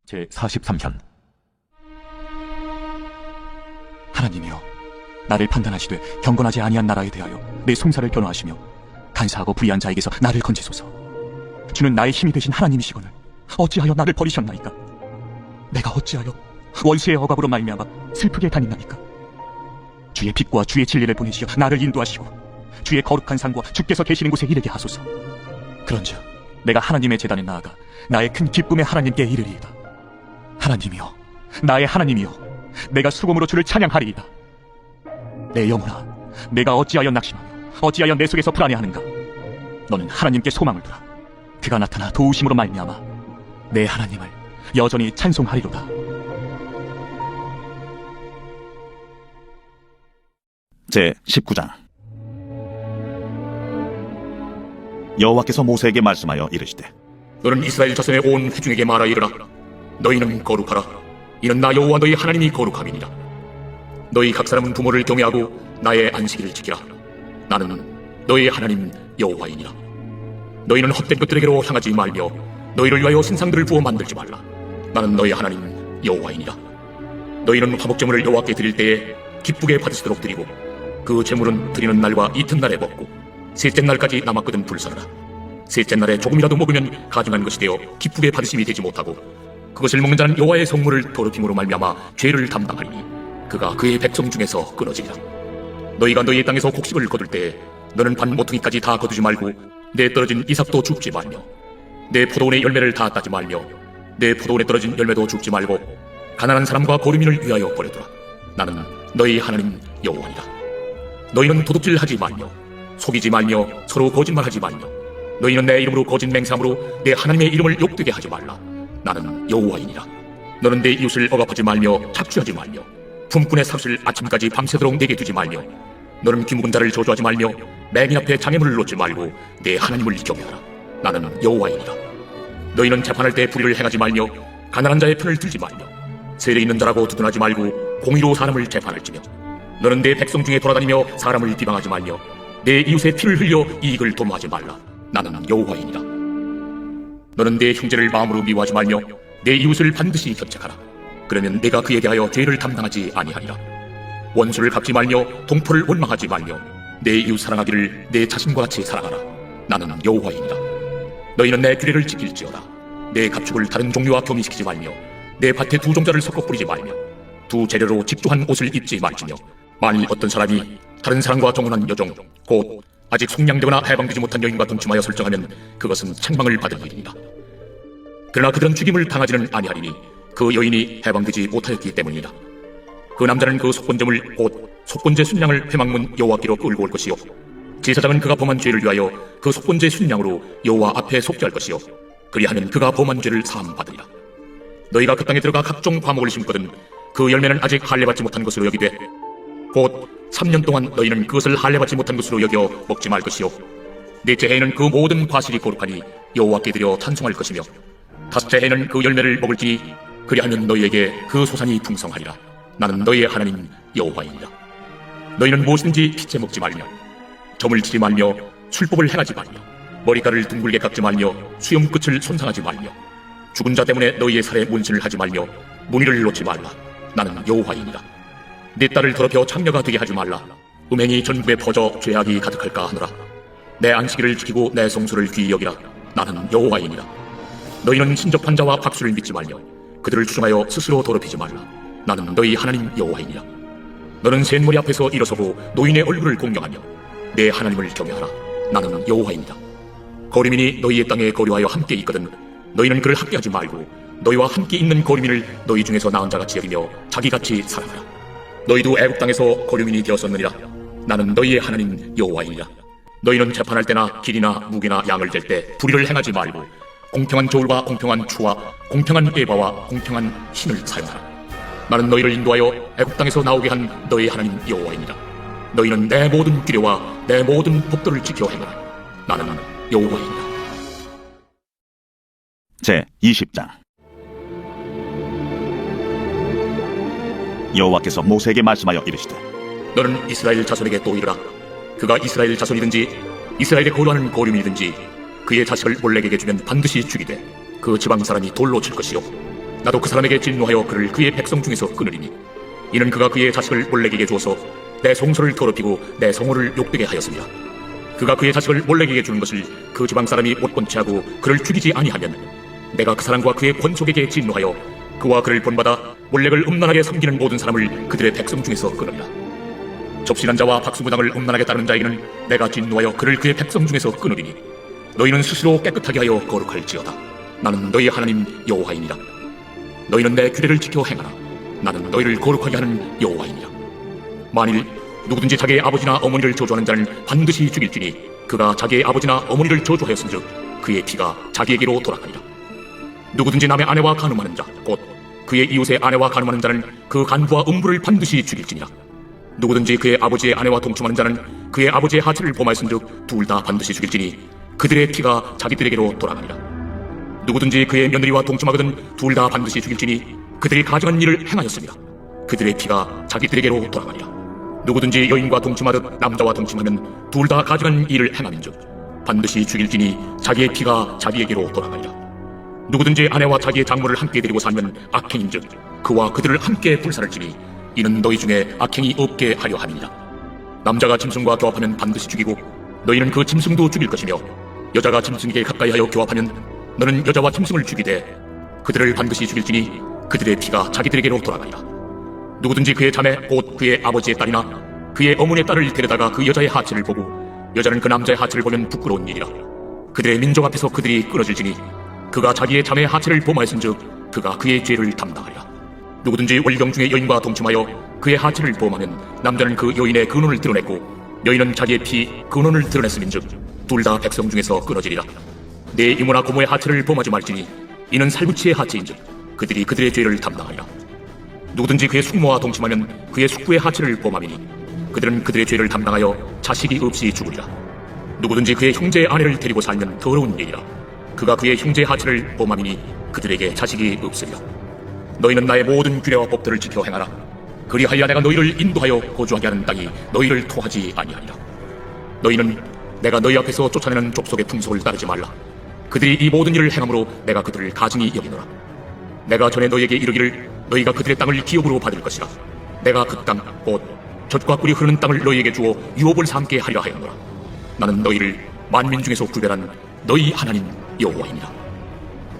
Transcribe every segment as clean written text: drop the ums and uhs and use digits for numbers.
제43편. 하나님이여, 나를 판단하시되 경건하지 아니한 나라에 대하여 내 송사를 변호하시며 간사하고 불의한 자에게서 나를 건지소서. 주는 나의 힘이 되신 하나님이시거늘 어찌하여 나를 버리셨나이까? 내가 어찌하여 원수의 억압으로 말미암아 슬프게 다닌나이까? 주의 빛과 주의 진리를 보내시어 나를 인도하시고 주의 거룩한 상과 주께서 계시는 곳에 이르게 하소서. 그런즉 내가 하나님의 제단에 나아가 나의 큰 기쁨의 하나님께 이르리이다. 하나님이여, 나의 하나님이여, 내가 수금으로 주를 찬양하리이다. 내 영혼아, 내가 어찌하여 낙심하며 어찌하여 내 속에서 불안해하는가? 너는 하나님께 소망을 두라. 그가 나타나 도우심으로 말미암아 내 하나님을 여전히 찬송하리로다. 제19장. 여호와께서 모세에게 말씀하여 이르시되, 너는 이스라엘 자손의 온 회중에게 말하 이르라. 너희는 거룩하라. 이는 나 여호와 너희 하나님이 거룩함이니라. 너희 각 사람은 부모를 경외하고 나의 안식일을 지키라. 나는 너희 하나님 여호와이니라. 너희는 헛된 것들에게로 향하지 말며 너희를 위하여 신상들을 부어 만들지 말라. 나는 너희 하나님 여호와이니라. 너희는 화목제물을 여호와께 드릴 때에 기쁘게 받으시도록 드리고 그 제물은 드리는 날과 이튿날에 먹고 셋째 날까지 남았거든 불사르라. 셋째 날에 조금이라도 먹으면 가증한 것이 되어 기쁘게 받으심이 되지 못하고 그것을 먹는 자는 여호와의 성물을 더럽힘으로 말미암아 죄를 담당하리니 그가 그의 백성 중에서 끊어지리라. 너희가 너희의 땅에서 곡식을 거둘 때에 너는 반 모퉁이까지 다 거두지 말고 내 떨어진 이삭도 줍지 말며 내 포도원의 열매를 다 따지 말며 내 포도원에 떨어진 열매도 줍지 말고 가난한 사람과 거류민을 위하여 버려두라. 나는 너희 하나님 여호와니라. 너희는 도둑질하지 말며 속이지 말며 서로 거짓말하지 말며 너희는 내 이름으로 거짓 맹세함으로 내 하나님의 이름을 욕되게 하지 말라. 나는 여호와이니라. 너는 내 이웃을 억압하지 말며 착취하지 말며 품꾼의 삭을 아침까지 밤새도록 내게 두지 말며 너는 귀묵은 자를 저주하지 말며 맹인 앞에 장애물을 놓지 말고 내 하나님을 경외하라. 나는 여호와이니라. 너희는 재판할 때 불의를 행하지 말며 가난한 자의 편을 들지 말며 세례 있는 자라고 두둔하지 말고 공의로 사람을 재판할지며 너는 내 백성 중에 돌아다니며 사람을 비방하지 말며 내 이웃의 피를 흘려 이익을 도모하지 말라. 나는 여호와이니라. 너는 내 형제를 마음으로 미워하지 말며 내 이웃을 반드시 견책하라. 그러면 내가 그에 대하여 죄를 담당하지 아니하리라. 원수를 갚지 말며 동포를 원망하지 말며 내 이웃 사랑하기를 내 자신과 같이 사랑하라. 나는 여호와이니라. 너희는 내 규례를 지킬지어다. 내 가축을 다른 종류와 교미시키지 말며 내 밭에 두 종자를 섞어 뿌리지 말며 두 재료로 직조한 옷을 입지 말지며 만일 어떤 사람이 다른 사람과 정혼한 여종 곧 아직 속량되거나 해방되지 못한 여인과 동침하여 설정하면 그것은 책망을 받을 일이니라. 그러나 그들은 죽임을 당하지는 아니하리니 그 여인이 해방되지 못하였기 때문이라. 그 남자는 그 속건제물 곧 속건제 순양을 회막문 여호와께로 끌고 올 것이요 제사장은 그가 범한 죄를 위하여 그 속건제 순양으로 여호와 앞에 속죄할 것이요 그리하면 그가 범한 죄를 사함 받으리라. 너희가 그 땅에 들어가 각종 과목을 심거든 그 열매는 아직 할례받지 못한 것으로 여기되 곧 3년 동안 너희는 그것을 할례받지 못한 것으로 여겨 먹지 말 것이요 넷째 해에는 그 모든 과실이 거룩하니 여호와께 드려 찬송할 것이며 다섯째 해에는 그 열매를 먹을지니 그리하면 너희에게 그 소산이 풍성하리라. 나는 너희의 하나님 여호와이니라. 너희는 무엇이든지 피째 먹지 말며 점을 치지 말며 술법을 행하지 말며 머리카락을 둥글게 깎지 말며 수염 끝을 손상하지 말며 죽은 자 때문에 너희의 살에 문신을 하지 말며 무늬를 놓지 말라. 나는 여호와이니라. 내 딸을 더럽혀 창녀가 되게 하지 말라. 음행이 전국에 퍼져 죄악이 가득할까 하노라. 내 안식일을 지키고 내 성수를 귀히 여기라. 나는 여호와이니라. 너희는 신접한 자와 박수를 믿지 말며 그들을 추종하여 스스로 더럽히지 말라. 나는 너희 하나님 여호와이니라. 너는 셋머리 앞에서 일어서고 노인의 얼굴을 공경하며 내 하나님을 경외하라. 나는 여호와이니라. 거류민이 너희의 땅에 거류하여 함께 있거든 너희는 그를 학대하지 말고 너희와 함께 있는 거류민을 너희 중에서 나은 자같이 여기며 자기같이 사랑하라. 너희도 애국 땅에서 거류민이 되었었느니라. 나는 너희의 하나님 여호와이니라. 너희는 재판할 때나 길이나 무게나 양을 잴 때 불의를 행하지 말고 공평한 저울과 공평한 추와 공평한 에바와 공평한 신을 사용하라. 나는 너희를 인도하여 애국 땅에서 나오게 한 너희 하나님 여호와이니라. 너희는 내 모든 규례와 내 모든 법도를 지켜 행하라. 나는 여호와이니라. 제20장. 여호와께서 모세에게 말씀하여 이르시되, 너는 이스라엘 자손에게 또 이르라. 그가 이스라엘 자손이든지 이스라엘에 거류하는 거류민이든지 그의 자식을 몰렉에게 주면 반드시 죽이되 그 지방 사람이 돌로 칠 것이요 나도 그 사람에게 진노하여 그를 그의 백성 중에서 끊으리니 이는 그가 그의 자식을 몰렉에게 주어서 내 성소를 더럽히고 내 성호를 욕되게 하였습니다. 그가 그의 자식을 몰렉에게 주는 것을 그 지방 사람이 못 본치 하고 그를 죽이지 아니하면 내가 그 사람과 그의 권속에게 진노하여 그와 그를 본받아 몰렉을 음란하게 섬기는 모든 사람을 그들의 백성 중에서 끊으리라. 접신한 자와 박수무당을 음란하게 따르는 자에게는 내가 진노하여 그를 그의 백성 중에서 끊으리니 너희는 스스로 깨끗하게 하여 거룩할지어다. 나는 너희 하나님 여호와이니라. 너희는 내 규례를 지켜 행하라. 나는 너희를 거룩하게 하는 여호와이니라. 만일 누구든지 자기의 아버지나 어머니를 저주하는 자는 반드시 죽일지니 그가 자기의 아버지나 어머니를 저주하였은즉 그의 피가 자기에게로 돌아가리라. 누구든지 남의 아내와 간음하는 자 곧 그의 이웃의 아내와 간음하는 자는 그 간부와 음부를 반드시 죽일지니라. 누구든지 그의 아버지의 아내와 동침하는 자는 그의 아버지의 하체를 범하였은즉 둘 다 반드시 죽일지니 그들의 피가 자기들에게로 돌아가리라. 누구든지 그의 며느리와 동침하거든 둘 다 반드시 죽일지니 그들이 가증한 일을 행하였습니다. 그들의 피가 자기들에게로 돌아가리라. 누구든지 여인과 동침하듯 남자와 동침하면 둘 다 가증한 일을 행함인즉 반드시 죽일지니 자기의 피가 자기에게로 돌아가리라. 누구든지 아내와 자기의 작물을 함께 데리고 살면 악행인즉 그와 그들을 함께 불살을지니 이는 너희 중에 악행이 없게 하려 함이니라. 남자가 짐승과 교합하면 반드시 죽이고 너희는 그 짐승도 죽일 것이며 여자가 짐승에게 가까이하여 교합하면 너는 여자와 짐승을 죽이되 그들을 반드시 죽일지니 그들의 피가 자기들에게로 돌아가리라. 누구든지 그의 자매 곧 그의 아버지의 딸이나 그의 어머니의 딸을 데려다가 그 여자의 하체를 보고 여자는 그 남자의 하체를 보면 부끄러운 일이라. 그들의 민족 앞에서 그들이 끊어질지니 그가 자기의 자매의 하체를 범하였은즉 그가 그의 죄를 담당하리라. 누구든지 월경 중에 여인과 동침하여 그의 하체를 범하면 남자는 그 여인의 근원을 드러냈고 여인은 자기의 피 근원을 드러냈음인즉 둘 다 백성 중에서 끊어지리라. 내 이모나 고모의 하체를 범하지 말지니 이는 살구치의 하체인즉 그들이 그들의 죄를 담당하리라. 누구든지 그의 숙모와 동침하면 그의 숙부의 하체를 범함이니 그들은 그들의 죄를 담당하여 자식이 없이 죽으리라. 누구든지 그의 형제의 아내를 데리고 살면 더러운 일이라. 그가 그의 형제의 하체를 범함이니 그들에게 자식이 없으리라. 너희는 나의 모든 규례와 법들을 지켜 행하라. 그리하여 내가 너희를 인도하여 거주하게 하는 땅이 너희를 토하지 아니하리라. 너희는 내가 너희 앞에서 쫓아내는 족속의 풍속을 따르지 말라. 그들이 이 모든 일을 행함으로 내가 그들을 가증히 여기노라. 내가 전에 너희에게 이르기를 너희가 그들의 땅을 기업으로 받을 것이라. 내가 그 땅 곧 젖과 꿀이 흐르는 땅을 너희에게 주어 유업을 삼게 하려 하였노라. 나는 너희를 만민 중에서 구별한 너희 하나님 여호와이니라.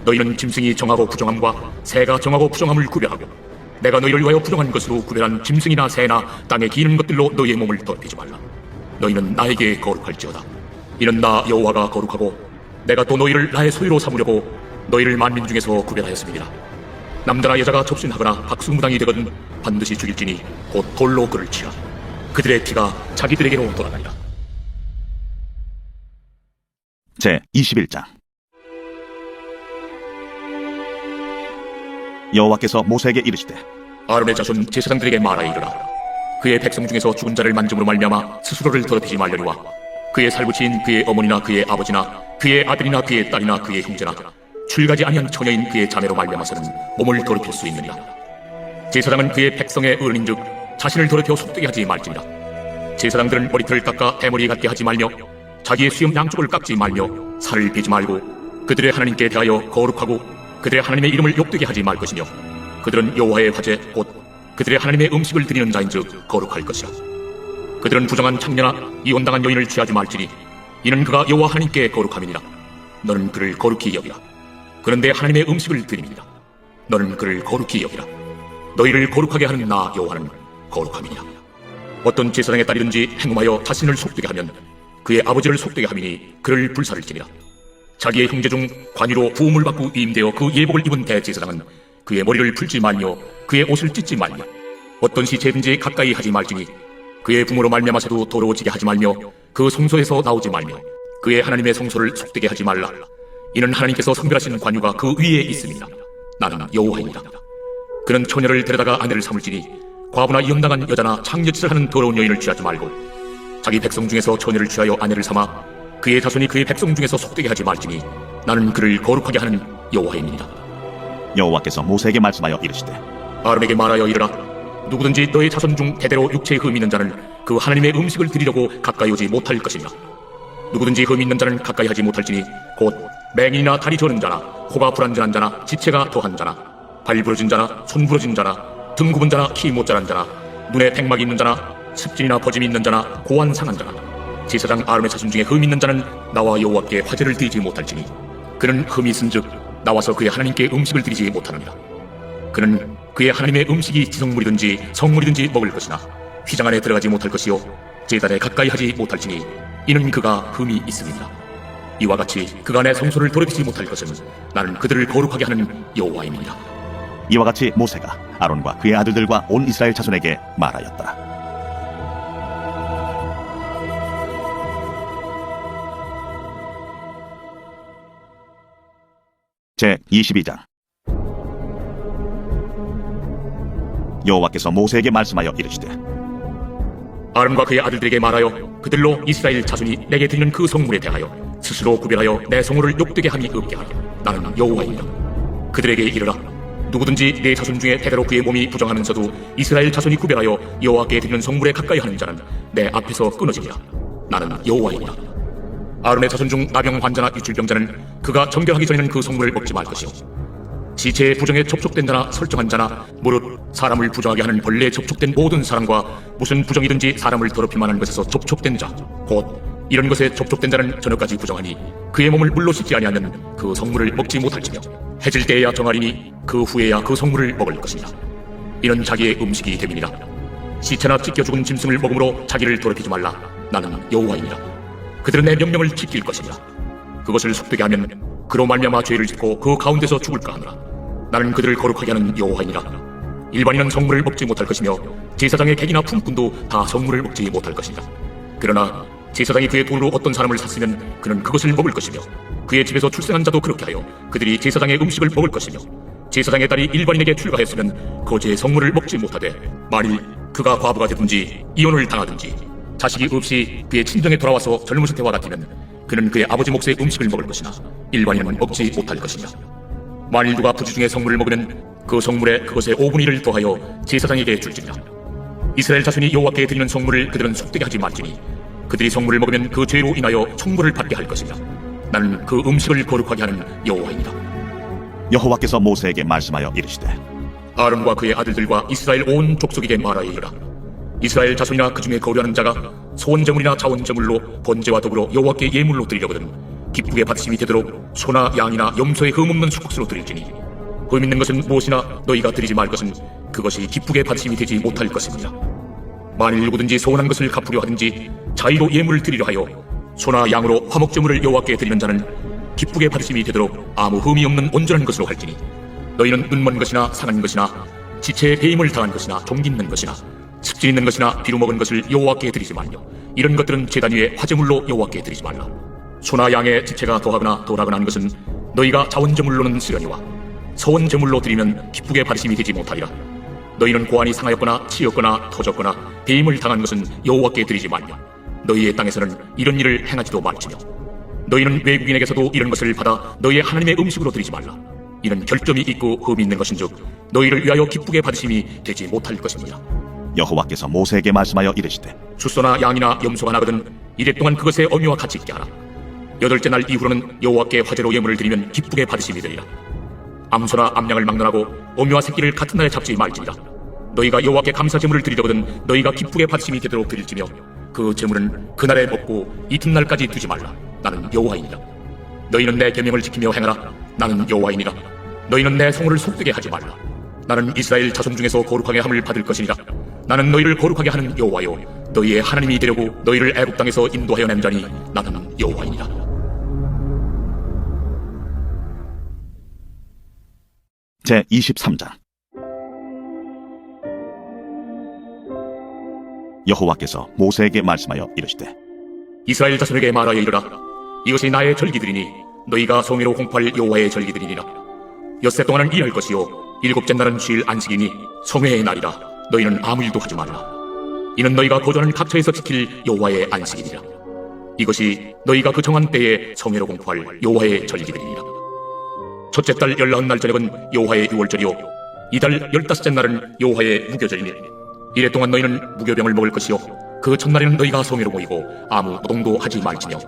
너희는 짐승이 정하고 부정함과 새가 정하고 부정함을 구별하고 내가 너희를 위하여 부정한 것으로 구별한 짐승이나 새나 땅에 기는 것들로 너희의 몸을 더럽히지 말라. 너희는 나에게 거룩할지어다. 이는 나 여호와가 거룩하고 내가 또 너희를 나의 소유로 삼으려고 너희를 만민 중에서 구별하였습니다. 남자나 여자가 접신하거나 박수무당이 되거든 반드시 죽일지니 곧 돌로 그를 치라. 그들의 피가 자기들에게로 돌아가리라. 제 21장. 여호와께서 모세에게 이르시되 아론의 자손 제사장들에게 말하 이르라. 그의 백성 중에서 죽은 자를 만짐으로 말미암아 스스로를 더럽히지 말려니와 그의 살구치인 그의 어머니나 그의 아버지나 그의 아들이나 그의 딸이나 그의 형제나 출가지 아니한 처녀인 그의 자매로 말미암아서는 몸을 더럽힐 수 있느니라. 제사장은 그의 백성의 어른인즉 자신을 더럽혀 속되게 하지 말지니라. 제사장들은 머리털을 깎아 대머리 같게 하지 말며 자기의 수염 양쪽을 깎지 말며 살을 베지 말고 그들의 하나님께 대하여 거룩하고 그들의 하나님의 이름을 욕되게 하지 말 것이며 그들은 여호와의 화제 곧 그들의 하나님의 음식을 드리는 자인즉 거룩할 것이라. 그들은 부정한 창녀나 이혼당한 여인을 취하지 말지니 이는 그가 여호와 하나님께 거룩함이니라. 너는 그를 거룩히 여기라. 그는 내 하나님의 음식을 드립니다. 너는 그를 거룩히 여기라. 너희를 거룩하게 하는 나 여호와는 거룩함이니라. 어떤 제사장의 딸이든지 행음하여 자신을 속되게 하면 그의 아버지를 속되게 함이니 그를 불살을지니라. 자기의 형제 중 관유로 부음을 받고 위임되어 그 예복을 입은 대제사장은 그의 머리를 풀지 말며 그의 옷을 찢지 말며 어떤 시체든지 가까이 하지 말지니 그의 부모로 말미암아서도 더러워지게 하지 말며 그 성소에서 나오지 말며 그의 하나님의 성소를 속되게 하지 말라. 이는 하나님께서 선별하신 관유가 그 위에 있음이라. 나는 여호와이니라. 그는 처녀를 데려다가 아내를 삼을지니 과부나 이혼당한 여자나 창녀짓을 하는 더러운 여인을 취하지 말고 자기 백성 중에서 처녀를 취하여 아내를 삼아 그의 자손이 그의 백성 중에서 속되게 하지 말지니 나는 그를 거룩하게 하는 여호와이니라. 여호와께서 모세에게 말씀하여 이르시되 아론에게 말하여 이르라. 누구든지 너의 자손 중 대대로 육체에 흠 있는 자는 그 하나님의 음식을 드리려고 가까이 오지 못할 것이니라. 누구든지 흠 있는 자는 가까이 하지 못할지니 곧 맹인이나 다리 저는 자나 코가 불안전한 자나 지체가 더한 자나 발 부러진 자나 손 부러진 자나 등 굽은 자나 키 못 자란 자나 눈에 백막이 있는 자나 습진이나 버짐이 있는 자나 고환 상한 자나 제사장 아론의 자손 중에 흠이 있는 자는 나와 여호와께 화제를 드리지 못할지니 그는 흠이 있은즉 나와서 그의 하나님께 음식을 드리지 못하느니라. 그는 그의 하나님의 음식이 지성물이든지 성물이든지 먹을 것이나 휘장 안에 들어가지 못할 것이요 제단에 가까이 하지 못할지니 이는 그가 흠이 있음이니라. 이와 같이 그가 내 성소를 더럽히지 못할 것은 나는 그들을 거룩하게 하는 여호와임이니라. 이와 같이 모세가 아론과 그의 아들들과 온 이스라엘 자손에게 말하였더라. 제22장. 여호와께서 모세에게 말씀하여 이르시되 아론과 그의 아들들에게 말하여 그들로 이스라엘 자손이 내게 드리는 그 성물에 대하여 스스로 구별하여 내 성물을 욕되게 함이 없게 하라. 나는 여호와이니라. 그들에게 이르라. 누구든지 내 자손 중에 대대로 그의 몸이 부정하면서도 이스라엘 자손이 구별하여 여호와께 드리는 성물에 가까이 하는 자는 내 앞에서 끊어지리라. 나는 여호와이니라. 아론의 자손 중 나병 환자나 유출병자는 그가 정결하기 전에는 그 성물을 먹지 말 것이요 지체의 부정에 접촉된 자나 설정한 자나 무릇 사람을 부정하게 하는 벌레에 접촉된 모든 사람과 무슨 부정이든지 사람을 더럽힐 만한 것에서 접촉된 자 곧 이런 것에 접촉된 자는 저녁까지 부정하니 그의 몸을 물로 씻지 아니하면 그 성물을 먹지 못할지며 해질 때에야 정하리니 그 후에야 그 성물을 먹을 것이니라. 이는 자기의 음식이 됨이니라. 시체나 찢겨 죽은 짐승을 먹음으로 자기를 더럽히지 말라. 나는 여호와이니라. 그들은 내 명령을 지킬 것이니라. 그것을 속되게 하면 그로 말미암아 죄를 짓고 그 가운데서 죽을까 하노라. 나는 그들을 거룩하게 하는 여호와이니라. 일반인은 성물을 먹지 못할 것이며 제사장의 객이나 품꾼도 다 성물을 먹지 못할 것이니라. 그러나 제사장이 그의 돈으로 어떤 사람을 샀으면 그는 그것을 먹을 것이며 그의 집에서 출생한 자도 그렇게 하여 그들이 제사장의 음식을 먹을 것이며 제사장의 딸이 일반인에게 출가했으면 거제의 성물을 먹지 못하되 만일 그가 과부가 되든지 이혼을 당하든지 자식이 없이 그의 친정에 돌아와서 젊으실 때와 같으면 그는 그의 아버지 몫의 음식을 먹을 것이나 일반인은 먹지 못할 것이니라. 만일 누가 부지 중에 성물을 먹으면 그 성물에 그것의 5분의 1을 더하여 제사장에게 줄지니라. 이스라엘 자손이 여호와께 드리는 성물을 그들은 속되게 하지 말지니 그들이 성물을 먹으면 그 죄로 인하여 청벌을 받게 할 것이니라. 나는 그 음식을 거룩하게 하는 여호와이니라. 여호와께서 모세에게 말씀하여 이르시되 아론과 그의 아들들과 이스라엘 온 족속에게 말하여 이르라. 이스라엘 자손이나 그 중에 거류하는 자가 소원제물이나 자원제물로 번제와 더불어 여호와께 예물로 드리려거든 기쁘게 받으심이 되도록 소나 양이나 염소의 흠 없는 수컷으로 드릴지니 흠 있는 것은 무엇이나 너희가 드리지 말 것은 그것이 기쁘게 받으심이 되지 못할 것입니다. 만일 누구든지 소원한 것을 갚으려 하든지 자의로 예물을 드리려 하여 소나 양으로 화목제물을 여호와께 드리는 자는 기쁘게 받으심이 되도록 아무 흠이 없는 온전한 것으로 할지니 너희는 눈먼 것이나 상한 것이나 지체에 배임을 당한 것이나 종기 있는 것이나 습진 있는 것이나 비루 먹은 것을 여호와께 드리지 말며 이런 것들은 제단 위에 화제물로 여호와께 드리지 말라. 소나 양의 지체가 더하거나 덜하거나 한 것은 너희가 자원제물로는 쓰려니와 서원제물로 드리면 기쁘게 받으심이 되지 못하리라. 너희는 고안이 상하였거나 치였거나 터졌거나 배임을 당한 것은 여호와께 드리지 말며 너희의 땅에서는 이런 일을 행하지도 말지며 너희는 외국인에게서도 이런 것을 받아 너희의 하나님의 음식으로 드리지 말라. 이는 결점이 있고 흠이 있는 것인즉 너희를 위하여 기쁘게 받으심이 되지 못할 것입니다. 여호와께서 모세에게 말씀하여 이르시되 수소나 양이나 염소가 나거든 이래 동안 그것의 어미와 같이 있게 하라. 8째 날 이후로는 여호와께 화제로 예물을 드리면 기쁘게 받으심이 되리라. 암소나 암양을 막론하고 어미와 새끼를 같은 날에 잡지 말지니라. 너희가 여호와께 감사 제물을 드리려거든 너희가 기쁘게 받으심이 되도록 드릴지며 그 제물은 그날에 먹고 이튿날까지 두지 말라. 나는 여호와이니라. 너희는 내 계명을 지키며 행하라. 나는 여호와이니라. 너희는 내 성호를 속되게 하지 말라. 나는 이스라엘 자손 중에서 거룩하게 함을 받을 것이니라. 나는 너희를 거룩하게 하는 여호와요 너희의 하나님이 되려고 너희를 애굽 땅에서 인도하여 낸 자니 나는 여호와이니라. 제23장. 여호와께서 모세에게 말씀하여 이르시되 이스라엘 자손에게 말하여 이르라. 이것이 나의 절기들이니 너희가 성회로 공포할 여호와의 절기들이니라. 엿새 동안은 일할 것이요 7째 날은 쉴 안식이니 성회의 날이라. 너희는 아무 일도 하지 말라. 이는 너희가 거주하는 각처에서 지킬 여호와의 안식이니라. 이것이 너희가 그 정한 때에 성회로 공포할 여호와의 절기들이니라. 첫째 달 19날 저녁은 여호와의 유월절이요 이달 15째 날은 여호와의 무교절이니 이래 동안 너희는 무교병을 먹을 것이요 그 첫날에는 너희가 성회로 모이고 아무 노동도 하지 말지며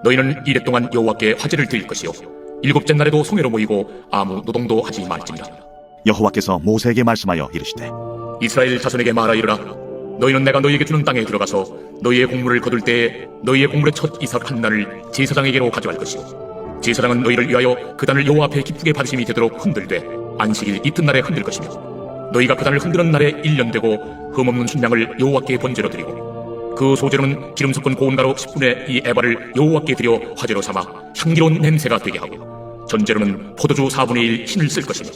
너희는 이래 동안 여호와께 화제를 드릴 것이요 7째 날에도 성회로 모이고 아무 노동도 하지 말지니라. 여호와께서 모세에게 말씀하여 이르시되 이스라엘 자손에게 말하 이르라. 너희는 내가 너희에게 주는 땅에 들어가서 너희의 곡물을 거둘 때에 너희의 곡물의 첫 이삭 한 단을 제사장에게로 가져갈 것이요 제사장은 너희를 위하여 그 단을 여호와 앞에 기쁘게 받으심이 되도록 흔들되 안식일 이튿날에 흔들 것이며 너희가 그 단을 흔드는 날에 1년 되고 흠없는 순양을 여호와께 번제로 드리고 그 소재로는 기름 섞은 고운 가루 10분의 2 에바를 여호와께 드려 화제로 삼아 향기로운 냄새가 되게 하고 전제로는 포도주 4분의 1 흰을 쓸 것이며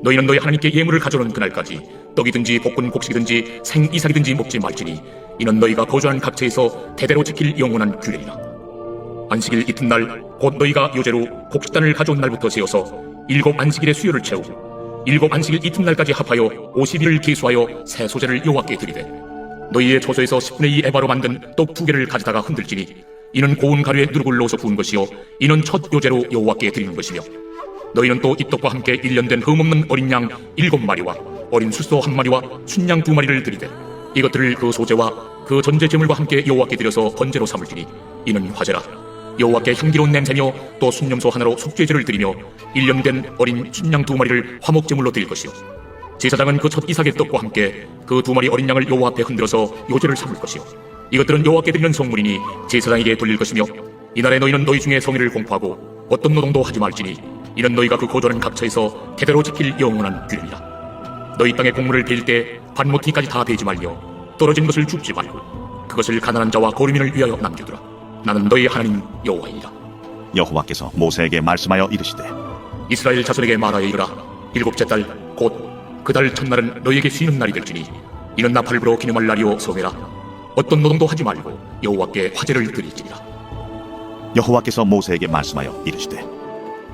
너희는 너희 하나님께 예물을 가져오는 그날까지 떡이든지 볶은 곡식이든지 생 이삭이든지 먹지 말지니 이는 너희가 거주하는 각처에서 대대로 지킬 영원한 규례니라. 안식일 이튿날 곧 너희가 요제로 곡식단을 가져온 날부터 세어서 7 안식일의 수요를 채우고 7 안식일 이튿날까지 합하여 50일을 계수하여 새 소재를 여호와께 드리되 너희의 초소에서 10분의 2 에바로 만든 떡 2개를 가져다가 흔들지니 이는 고운 가루에 누룩을 넣어서 부은 것이요 이는 첫 요제로 여호와께 드리는 것이며 너희는 또 이 떡과 함께 1년 된 흠없는 어린 양 7마리와 어린 숫소 1마리와 순양 2마리를 드리되 이것들을 그 소재와 그 전제 제물과 함께 여호와께 드려서 번제로 삼을지니 이는 화제라. 여호와께 향기로운 냄새며 또 순염소 하나로 속죄제를 드리며 1년 된 어린 순양 2마리를 화목제물로 드릴 것이요 제사장은 그 첫 이삭의 떡과 함께 그 2마리 어린 양을 여호와 앞에 흔들어서 요제를 삼을 것이요 이것들은 여호와께 드리는 성물이니 제사장에게 돌릴 것이며 이날에 너희는 너희 중에 성의를 공포하고 어떤 노동도 하지 말지니 이는 너희가 그 거주하는 각처에서 대대로 지킬 영원한 규례니라. 너희 땅의 곡물을 베일 때 반모티까지 다 베지 말며 떨어진 것을 줍지 말고 그것을 가난한 자와 거류민을 위하여 남겨두라. 나는 너희 하나님 여호와이니라. 여호와께서 모세에게 말씀하여 이르시되 이스라엘 자손에게 말하여 이르라. 7째 달 곧 그 달 첫날은 너희에게 쉬는 날이 될지니 이는 나팔을 불어 기념할 날이요 성회라. 어떤 노동도 하지 말고 여호와께 화제를 드릴지니라. 여호와께서 모세에게 말씀하여 이르시되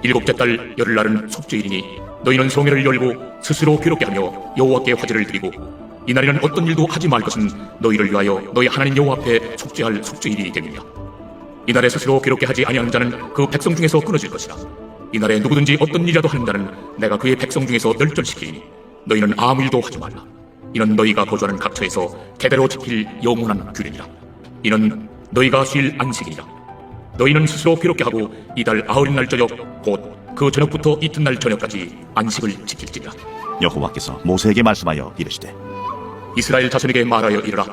7째 달 열흘날은 속죄일이니 너희는 성회를 열고 스스로 괴롭게 하며 여호와께 화제를 드리고 이날에는 어떤 일도 하지 말 것은 너희를 위하여 너희 하나님 여호와 앞에 속죄할 속죄일이 됨이라. 이날에 스스로 괴롭게 하지 아니하는 자는 그 백성 중에서 끊어질 것이라. 이날에 누구든지 어떤 일이라도 하는 자는 내가 그의 백성 중에서 멸절시키리니 너희는 아무 일도 하지 말라. 이는 너희가 거주하는 각처에서 대대로 지킬 영원한 규례니라. 이는 너희가 쉴 안식이니라. 너희는 스스로 괴롭게 하고 이달 90날 저녁 곧 그 저녁부터 이튿날 저녁까지 안식을 지킬지니라. 여호와께서 모세에게 말씀하여 이르시되 이스라엘 자손에게 말하여 이르라.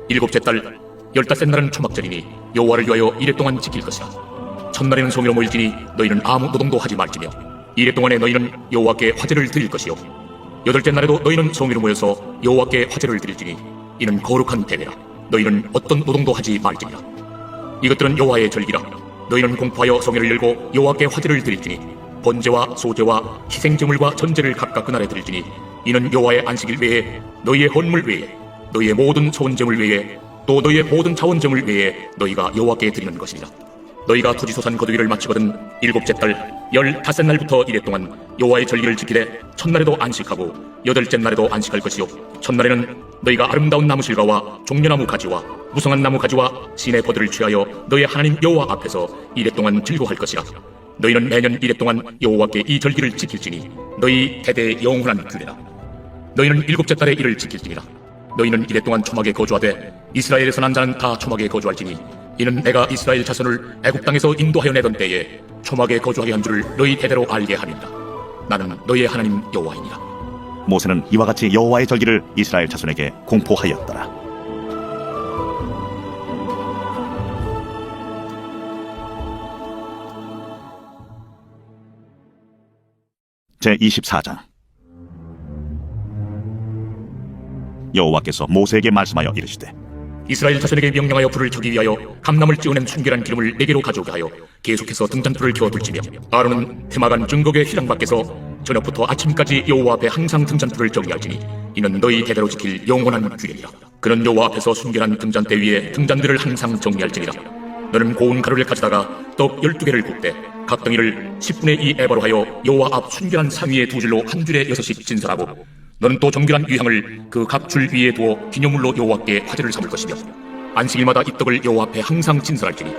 7째 달 15째 날은 초막절이니 여호와를 위하여 이래 동안 지킬 것이라. 첫날에는 성회로 모일지니 너희는 아무 노동도 하지 말지며 이래 동안에 너희는 여호와께 화제를 드릴 것이요 8째 날에도 너희는 성회로 모여서 여호와께 화제를 드릴지니 이는 거룩한 대회라. 너희는 어떤 노동도 하지 말지니라. 이것들은 여호와의 절기라. 너희는 공포하여 성회를 열고 여호와께 화제를 드릴지니 번제와 소제와 희생제물과 전제를 각각 그날에 드릴지니 이는 여호와의 안식일 외에 너희의 헌물 외에 너희의 모든 소원제물 외에 또 너희의 모든 자원제물 외에 너희가 여호와께 드리는 것이니라. 너희가 토지소산 거두기를 마치거든 7째 달 15날부터 이래 동안 여호와의 절기를 지키되 첫날에도 안식하고 8째 날에도 안식할 것이요 첫날에는 너희가 아름다운 나무실과와 종려나무 가지와 무성한 나무 가지와 시내 포도를 취하여 너희 하나님 여호와 앞에서 이래 동안 즐거워할 것이라. 너희는 매년 이래 동안 여호와께 이 절기를 지킬지니 너희 대대의 영원한 규례라. 너희는 7째 달에 이를 지킬지니라. 너희는 이래 동안 초막에 거주하되 이스라엘에서 난 자는 다 초막에 거주할지니 이는 내가 이스라엘 자손을 애굽 땅에서 인도하여 내던 때에 초막에 거주하게 한 줄을 너희 대대로 알게 함이니라. 나는 너희의 하나님 여호와이니라. 모세는 이와 같이 여호와의 절기를 이스라엘 자손에게 공포하였더라. 제24장 여호와께서 모세에게 말씀하여 이르시되 이스라엘 자손에게 명령하여 불을 켜기 위하여 감람을 찌우는 순결한 기름을 4개로 가져오게 하여 계속해서 등잔불을 켜둘지며 아론은 테마간 증거궤 휘장 밖에서 저녁부터 아침까지 여호와 앞에 항상 등잔불을 정리할지니 이는 너희 대대로 지킬 영원한 규례니라. 그는 여호와 앞에서 순결한 등잔대 위에 등잔들을 항상 정리할지니라. 너는 고운 가루를 가져다가 떡 12개를 굽되 각 덩이를 10분의 2 에바로 하여 여호와 앞 순결한 상 위에 2줄로 한 줄에 6씩 진설하고 너는 또 정결한 유향을 그 각 줄 위에 두어 기념물로 여호와께 화제를 삼을 것이며 안식일마다 이 떡을 여호와 앞에 항상 진설할지니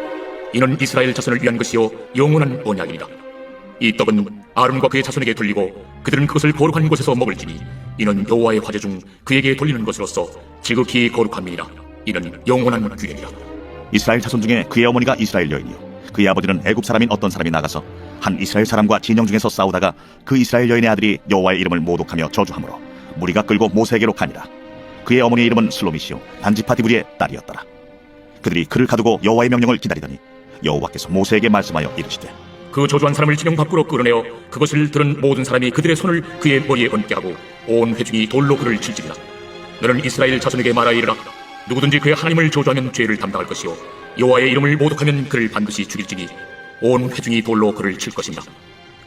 이는 이스라엘 자손을 위한 것이요 영원한 언약이니라. 이 떡은 아론과 그의 자손에게 돌리고 그들은 그것을 거룩한 곳에서 먹을지니 이는 여호와의 화제 중 그에게 돌리는 것으로서 지극히 거룩함이니라. 이는 영원한 규례니라. 이스라엘 자손 중에 그의 어머니가 이스라엘 여인이요 그의 아버지는 애굽 사람인 어떤 사람이 나가서 한 이스라엘 사람과 진영 중에서 싸우다가 그 이스라엘 여인의 아들이 여호와의 이름을 모독하며 저주하므로 무리가 끌고 모세에게로 가니라. 그의 어머니의 이름은 슬로미시요 단지파티브리의 딸이었더라. 그들이 그를 가두고 여호와의 명령을 기다리더니 여호와께서 모세에게 말씀하여 이르시되 그 저주한 사람을 진영 밖으로 끌어내어 그것을 들은 모든 사람이 그들의 손을 그의 머리에 얹게 하고 온 회중이 돌로 그를 칠지니라. 너는 이스라엘 자손에게 말하여 이르라. 누구든지 그의 하나님을 저주하면 죄를 담당할 것이요 여호와의 이름을 모독하면 그를 반드시 죽일지니 온 회중이 돌로 그를 칠 것이니라.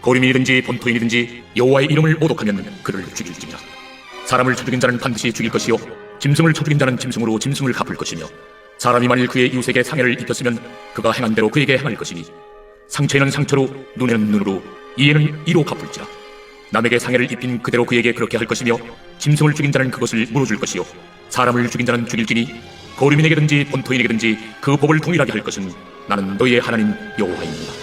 거류민이든지 본토인이든지 여호와의 이름을 모독하면 그를 죽일지니라. 사람을 쳐죽인 자는 반드시 죽일 것이요 짐승을 쳐죽인 자는 짐승으로 짐승을 갚을 것이며 사람이 만일 그의 이웃에게 상해를 입혔으면 그가 행한 대로 그에게 행할 것이니 상처에는 상처로 눈에는 눈으로 이에는 이로 갚을지라. 남에게 상해를 입힌 그대로 그에게 그렇게 할 것이며 짐승을 죽인 자는 그것을 물어줄 것이요 사람을 죽인 자는 죽일지니 거류민에게든지 본토인에게든지 그 법을 동일하게 할 것은 나는 너희의 하나님 여호와입니다.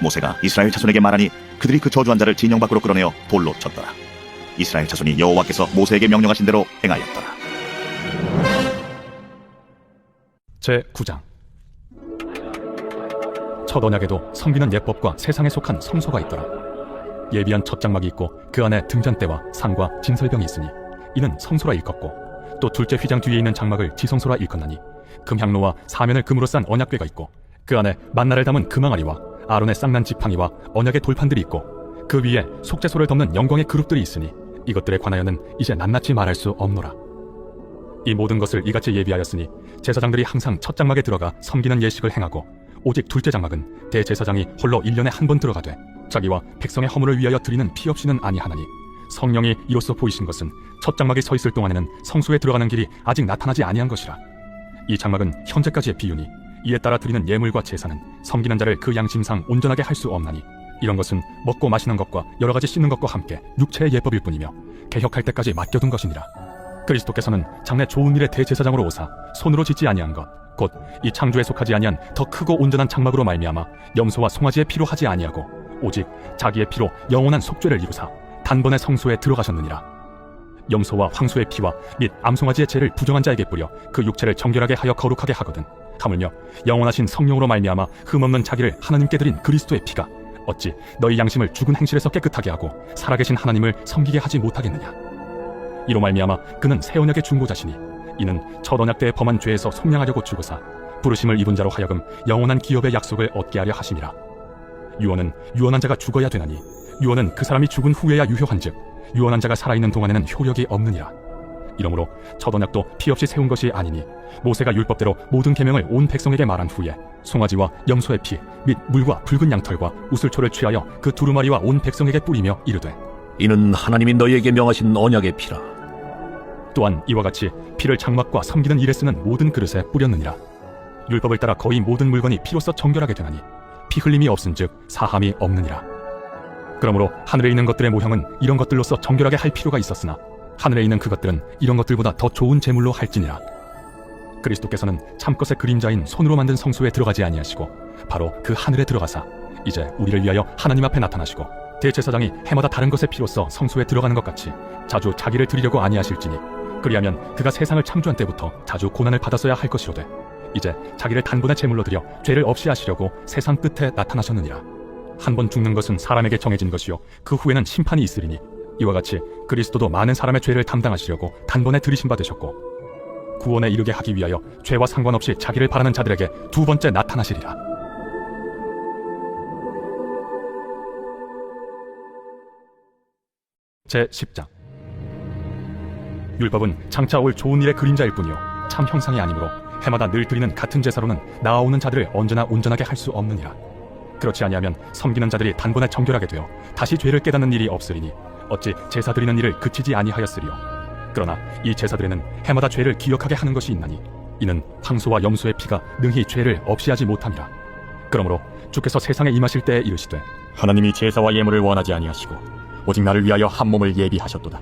모세가 이스라엘 자손에게 말하니 그들이 그 저주한 자를 진영 밖으로 끌어내어 돌로 쳤더라. 이스라엘 자손이 여호와께서 모세에게 명령하신 대로 행하였더라. 제9장. 첫 언약에도 섬기는 예법과 세상에 속한 성소가 있더라. 예비한 첫 장막이 있고 그 안에 등잔대와 상과 진설병이 있으니 이는 성소라 일컫고 또 둘째 휘장 뒤에 있는 장막을 지성소라 일컫나니 금향로와 사면을 금으로 싼 언약궤가 있고 그 안에 만나를 담은 금항아리와 아론의 쌍난 지팡이와 언약의 돌판들이 있고 그 위에 속죄소를 덮는 영광의 그룹들이 있으니 이것들에 관하여는 이제 낱낱이 말할 수 없노라. 이 모든 것을 이같이 예비하였으니 제사장들이 항상 첫 장막에 들어가 섬기는 예식을 행하고 오직 둘째 장막은 대제사장이 홀로 1년에 한 번 들어가되 자기와 백성의 허물을 위하여 드리는 피 없이는 아니하나니 성령이 이로써 보이신 것은 첫 장막에 서 있을 동안에는 성소에 들어가는 길이 아직 나타나지 아니한 것이라. 이 장막은 현재까지의 비유니 이에 따라 드리는 예물과 제사는 섬기는 자를 그 양심상 온전하게 할 수 없나니 이런 것은 먹고 마시는 것과 여러 가지 씻는 것과 함께 육체의 예법일 뿐이며 개혁할 때까지 맡겨둔 것이니라. 그리스도께서는 장래 좋은 일의 대제사장으로 오사 손으로 짓지 아니한 것 곧 이 창조에 속하지 아니한 더 크고 온전한 장막으로 말미암아 염소와 송아지의 피로 하지 아니하고 오직 자기의 피로 영원한 속죄를 이루사 단번에 성소에 들어가셨느니라. 염소와 황소의 피와 및 암송아지의 죄를 부정한 자에게 뿌려 그 육체를 정결하게 하여 거룩하게 하거든 하물며 영원하신 성령으로 말미암아 흠없는 자기를 하나님께 드린 그리스도의 피가 어찌 너희 양심을 죽은 행실에서 깨끗하게 하고 살아계신 하나님을 섬기게 하지 못하겠느냐. 이로 말미암아 그는 새 언약의 중보자시니 이는 첫 언약 때에 범한 죄에서 속량하려고 죽으사 부르심을 입은 자로 하여금 영원한 기업의 약속을 얻게 하려 하심이라. 유언은 유언한 자가 죽어야 되나니 유언은 그 사람이 죽은 후에야 유효한즉 유언한 자가 살아있는 동안에는 효력이 없느니라. 이러므로 첫 언약도 피 없이 세운 것이 아니니 모세가 율법대로 모든 계명을 온 백성에게 말한 후에 송아지와 염소의 피 및 물과 붉은 양털과 우슬초를 취하여 그 두루마리와 온 백성에게 뿌리며 이르되 이는 하나님이 너희에게 명하신 언약의 피라. 또한 이와 같이 피를 장막과 섬기는 일에 쓰는 모든 그릇에 뿌렸느니라. 율법을 따라 거의 모든 물건이 피로써 정결하게 되나니 피 흘림이 없은즉 사함이 없느니라. 그러므로 하늘에 있는 것들의 모형은 이런 것들로서 정결하게 할 필요가 있었으나 하늘에 있는 그것들은 이런 것들보다 더 좋은 제물로 할지니라. 그리스도께서는 참것의 그림자인 손으로 만든 성소에 들어가지 아니하시고 바로 그 하늘에 들어가사 이제 우리를 위하여 하나님 앞에 나타나시고 대제사장이 해마다 다른 것의 피로써 성소에 들어가는 것 같이 자주 자기를 드리려고 아니하실지니 그리하면 그가 세상을 창조한 때부터 자주 고난을 받았어야 할 것이로되 이제 자기를 단번에 제물로 드려 죄를 없이 하시려고 세상 끝에 나타나셨느니라. 한 번 죽는 것은 사람에게 정해진 것이요 그 후에는 심판이 있으리니 이와 같이 그리스도도 많은 사람의 죄를 담당하시려고 단번에 들이심 받으셨고 구원에 이르게 하기 위하여 죄와 상관없이 자기를 바라는 자들에게 두 번째 나타나시리라. 제10장. 율법은 장차 올 좋은 일의 그림자일 뿐이요 참 형상이 아니므로 해마다 늘 드리는 같은 제사로는 나아오는 자들을 언제나 온전하게 할 수 없느니라. 그렇지 아니하면 섬기는 자들이 단번에 정결하게 되어 다시 죄를 깨닫는 일이 없으리니 어찌 제사 드리는 일을 그치지 아니하였으리요. 그러나 이 제사들에는 해마다 죄를 기억하게 하는 것이 있나니 이는 황소와 염소의 피가 능히 죄를 없이 하지 못함이라. 그러므로 주께서 세상에 임하실 때에 이르시되 하나님이 제사와 예물을 원하지 아니하시고 오직 나를 위하여 한 몸을 예비하셨도다.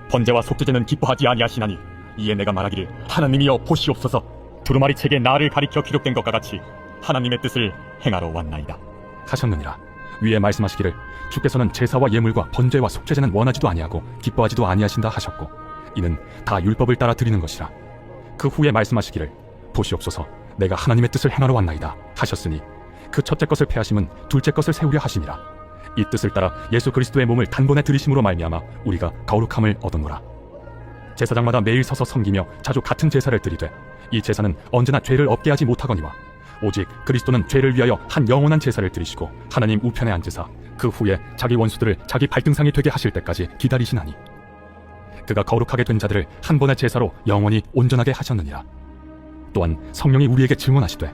번제와 속죄제는 기뻐하지 아니하시나니 이에 내가 말하기를 하나님이여 보시옵소서. 두루마리 책에 나를 가리켜 기록된 것과 같이 하나님의 뜻을 행하러 왔나이다 하셨느니라. 위에 말씀하시기를 주께서는 제사와 예물과 번제와 속죄제는 원하지도 아니하고 기뻐하지도 아니하신다 하셨고 이는 다 율법을 따라 드리는 것이라. 그 후에 말씀하시기를 보시옵소서 내가 하나님의 뜻을 행하러 왔나이다 하셨으니 그 첫째 것을 패하심은 둘째 것을 세우려 하심이라. 이 뜻을 따라 예수 그리스도의 몸을 단번에 들이심으로 말미암아 우리가 거룩함을 얻었노라. 제사장마다 매일 서서 섬기며 자주 같은 제사를 드리되 이 제사는 언제나 죄를 없게 하지 못하거니와 오직 그리스도는 죄를 위하여 한 영원한 제사를 드리시고 하나님 우편에 앉으사 그 후에 자기 원수들을 자기 발등상이 되게 하실 때까지 기다리시나니 그가 거룩하게 된 자들을 한 번의 제사로 영원히 온전하게 하셨느니라. 또한 성령이 우리에게 증언하시되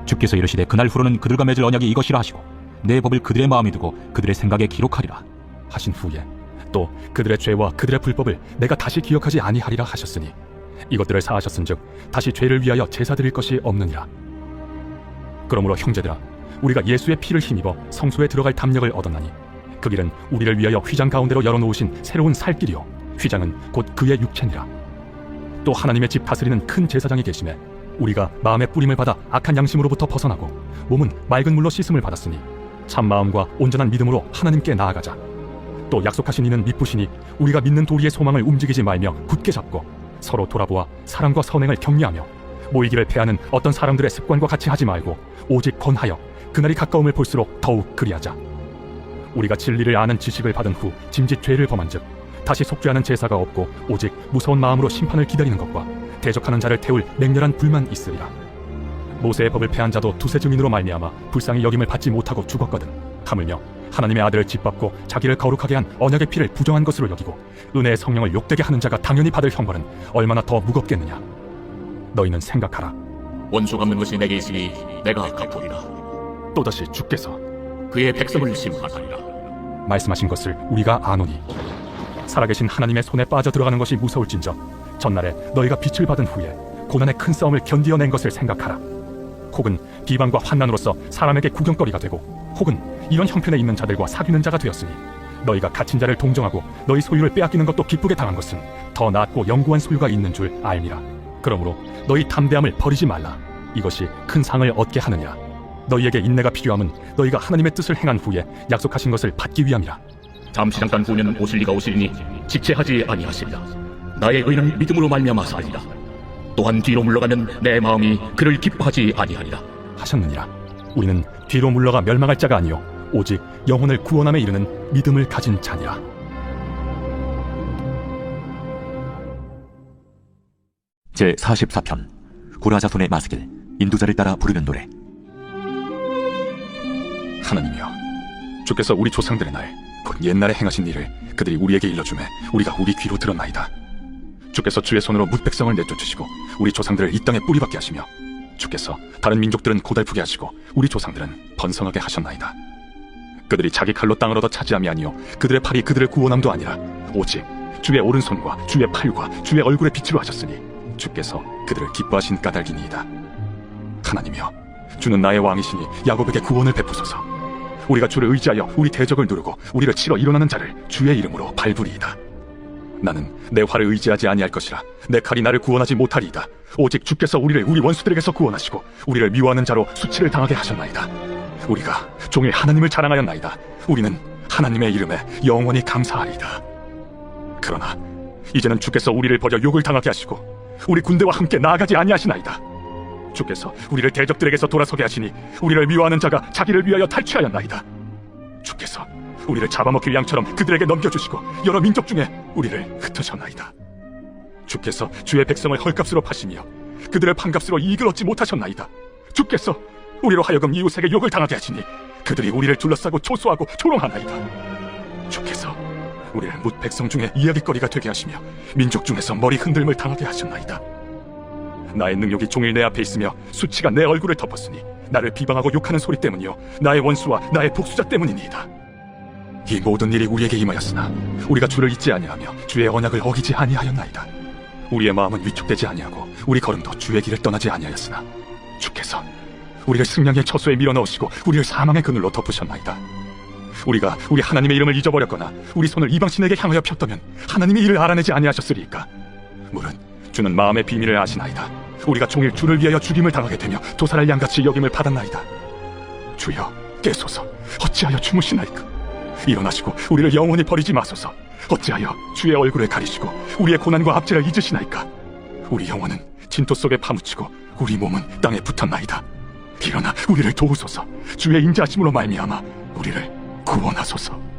주께서 이르시되 그날 후로는 그들과 맺을 언약이 이것이라 하시고 내 법을 그들의 마음에 두고 그들의 생각에 기록하리라 하신 후에 또 그들의 죄와 그들의 불법을 내가 다시 기억하지 아니하리라 하셨으니 이것들을 사하셨은즉 다시 죄를 위하여 제사 드릴 것이 없느니라. 그러므로 형제들아 우리가 예수의 피를 힘입어 성소에 들어갈 담력을 얻었나니 그 길은 우리를 위하여 휘장 가운데로 열어놓으신 새로운 살 길이요 휘장은 곧 그의 육체니라. 또 하나님의 집 다스리는 큰 제사장이 계심에 우리가 마음의 뿌림을 받아 악한 양심으로부터 벗어나고 몸은 맑은 물로 씻음을 받았으니 참 마음과 온전한 믿음으로 하나님께 나아가자. 또 약속하신 이는 미쁘시니 우리가 믿는 도리의 소망을 움직이지 말며 굳게 잡고 서로 돌아보아 사랑과 선행을 격려하며 모이기를 패하는 어떤 사람들의 습관과 같이 하지 말고 오직 권하여 그날이 가까움을 볼수록 더욱 그리하자. 우리가 진리를 아는 지식을 받은 후 짐짓 죄를 범한즉 다시 속죄하는 제사가 없고 오직 무서운 마음으로 심판을 기다리는 것과 대적하는 자를 태울 맹렬한 불만 있으리라. 모세의 법을 패한 자도 두세 증인으로 말미암아 불쌍히 여김을 받지 못하고 죽었거든. 하물며 하나님의 아들을 짓밟고 자기를 거룩하게 한 언약의 피를 부정한 것으로 여기고 은혜의 성령을 욕되게 하는 자가 당연히 받을 형벌은 얼마나 더 무겁겠느냐. 너희는 생각하라. 원수 갚는 것이 내게 있으니 내가 갚으리라. 또다시 주께서 그의 백성을 심판하리라. 말씀하신 것을 우리가 아노니 살아계신 하나님의 손에 빠져 들어가는 것이 무서울진저 전날에 너희가 빛을 받은 후에 고난의 큰 싸움을 견디어낸 것을 생각하라. 혹은 비방과 환난으로서 사람에게 구경거리가 되고 혹은 이런 형편에 있는 자들과 사귀는 자가 되었으니 너희가 갇힌 자를 동정하고 너희 소유를 빼앗기는 것도 기쁘게 당한 것은 더 낫고 영구한 소유가 있는 줄 알미라. 그러므로 너희 담대함을 버리지 말라. 이것이 큰 상을 얻게 하느니라. 너희에게 인내가 필요함은 너희가 하나님의 뜻을 행한 후에 약속하신 것을 받기 위함이라. 잠시 잠깐 후에는 오실 이가 오시리니 직체하지 아니하시리라. 나의 의는 믿음으로 말미암아 살리라. 또한 뒤로 물러가면 내 마음이 그를 기뻐하지 아니하리라 하셨느니라. 우리는 뒤로 물러가 멸망할 자가 아니요 오직 영혼을 구원함에 이르는 믿음을 가진 자니라. 제44편 고라자손의 마스길 인도자를 따라 부르는 노래. 하나님이여, 주께서 우리 조상들의 날 곧 옛날에 행하신 일을 그들이 우리에게 일러주매 우리가 우리 귀로 들었나이다. 주께서 주의 손으로 뭇 백성을 내쫓으시고 우리 조상들을 이 땅에 뿌리박게 하시며 주께서 다른 민족들은 고달프게 하시고 우리 조상들은 번성하게 하셨나이다. 그들이 자기 칼로 땅을 얻어 차지함이 아니요 그들의 팔이 그들을 구원함도 아니라 오직 주의 오른손과 주의 팔과 주의 얼굴의 빛으로 하셨으니 주께서 그들을 기뻐하신 까닭이니이다. 하나님이여, 주는 나의 왕이시니 야곱에게 구원을 베푸소서. 우리가 주를 의지하여 우리 대적을 누르고 우리를 치러 일어나는 자를 주의 이름으로 밟으리이다. 나는 내 활을 의지하지 아니할 것이라. 내 칼이 나를 구원하지 못하리이다. 오직 주께서 우리를 우리 원수들에게서 구원하시고 우리를 미워하는 자로 수치를 당하게 하셨나이다. 우리가 종일 하나님을 자랑하였나이다. 우리는 하나님의 이름에 영원히 감사하리이다. 그러나 이제는 주께서 우리를 버려 욕을 당하게 하시고 우리 군대와 함께 나아가지 아니하시나이다. 주께서 우리를 대적들에게서 돌아서게 하시니 우리를 미워하는 자가 자기를 위하여 탈취하였나이다. 주께서 우리를 잡아먹힐 양처럼 그들에게 넘겨주시고 여러 민족 중에 우리를 흩으셨나이다. 주께서 주의 백성을 헐값으로 파시며 그들을 판값으로 이익을 얻지 못하셨나이다. 주께서 우리로 하여금 이웃에게 욕을 당하게 하시니 그들이 우리를 둘러싸고 초소하고 조롱하나이다. 주께서 우리를 뭇 백성 중에 이야기거리가 되게 하시며 민족 중에서 머리 흔들림을 당하게 하셨나이다. 나의 능력이 종일 내 앞에 있으며 수치가 내 얼굴을 덮었으니 나를 비방하고 욕하는 소리 때문이요 나의 원수와 나의 복수자 때문이니이다. 이 모든 일이 우리에게 임하였으나 우리가 주를 잊지 아니하며 주의 언약을 어기지 아니하였나이다. 우리의 마음은 위축되지 아니하고 우리 걸음도 주의 길을 떠나지 아니하였으나 주께서 우리를 승량의 처소에 밀어넣으시고 우리를 사망의 그늘로 덮으셨나이다. 우리가 우리 하나님의 이름을 잊어버렸거나 우리 손을 이방신에게 향하여 폈다면 하나님이 이를 알아내지 아니하셨으리이까. 물은 주는 마음의 비밀을 아시나이다. 우리가 종일 주를 위하여 죽임을 당하게 되며 도살할 양같이 여김을 받았나이다. 주여 깨소서. 어찌하여 주무시나이까. 일어나시고 우리를 영원히 버리지 마소서. 어찌하여 주의 얼굴을 가리시고 우리의 고난과 압제를 잊으시나이까. 우리 영혼은 진토 속에 파묻히고 우리 몸은 땅에 붙었나이다. 일어나 우리를 도우소서. 주의 인자하심으로 말미암아 우리를 구원하소서.